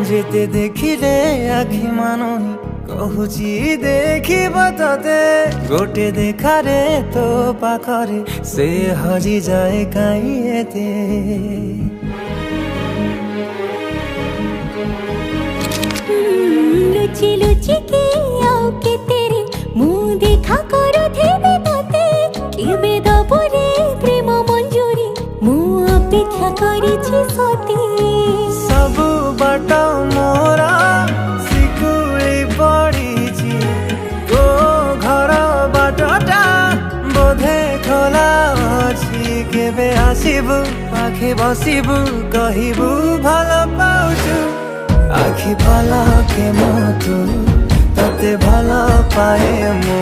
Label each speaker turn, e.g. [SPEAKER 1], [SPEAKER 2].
[SPEAKER 1] যেতে দেখিলে আখি মানুহি কহুচি দেখিব ততে গোটে দেখারে তো পাখরে সে হজি যায় কাই এতে
[SPEAKER 2] লুচি লুচি কে আও কে তেরে মুহ দেখা করুথিবে ততে কেবে দবরে প্রেম মঞ্জুরি মু অপেক্ষা করিছি সতে
[SPEAKER 1] सबु बाट मोरा सिकुड़ी पड़ीची तो घर बाटटा बोधे खोला अछि केबे आसिबु पाखे बसिबु कहिबु भल पाउछु आखि पलके मो तू तते भल पाए मो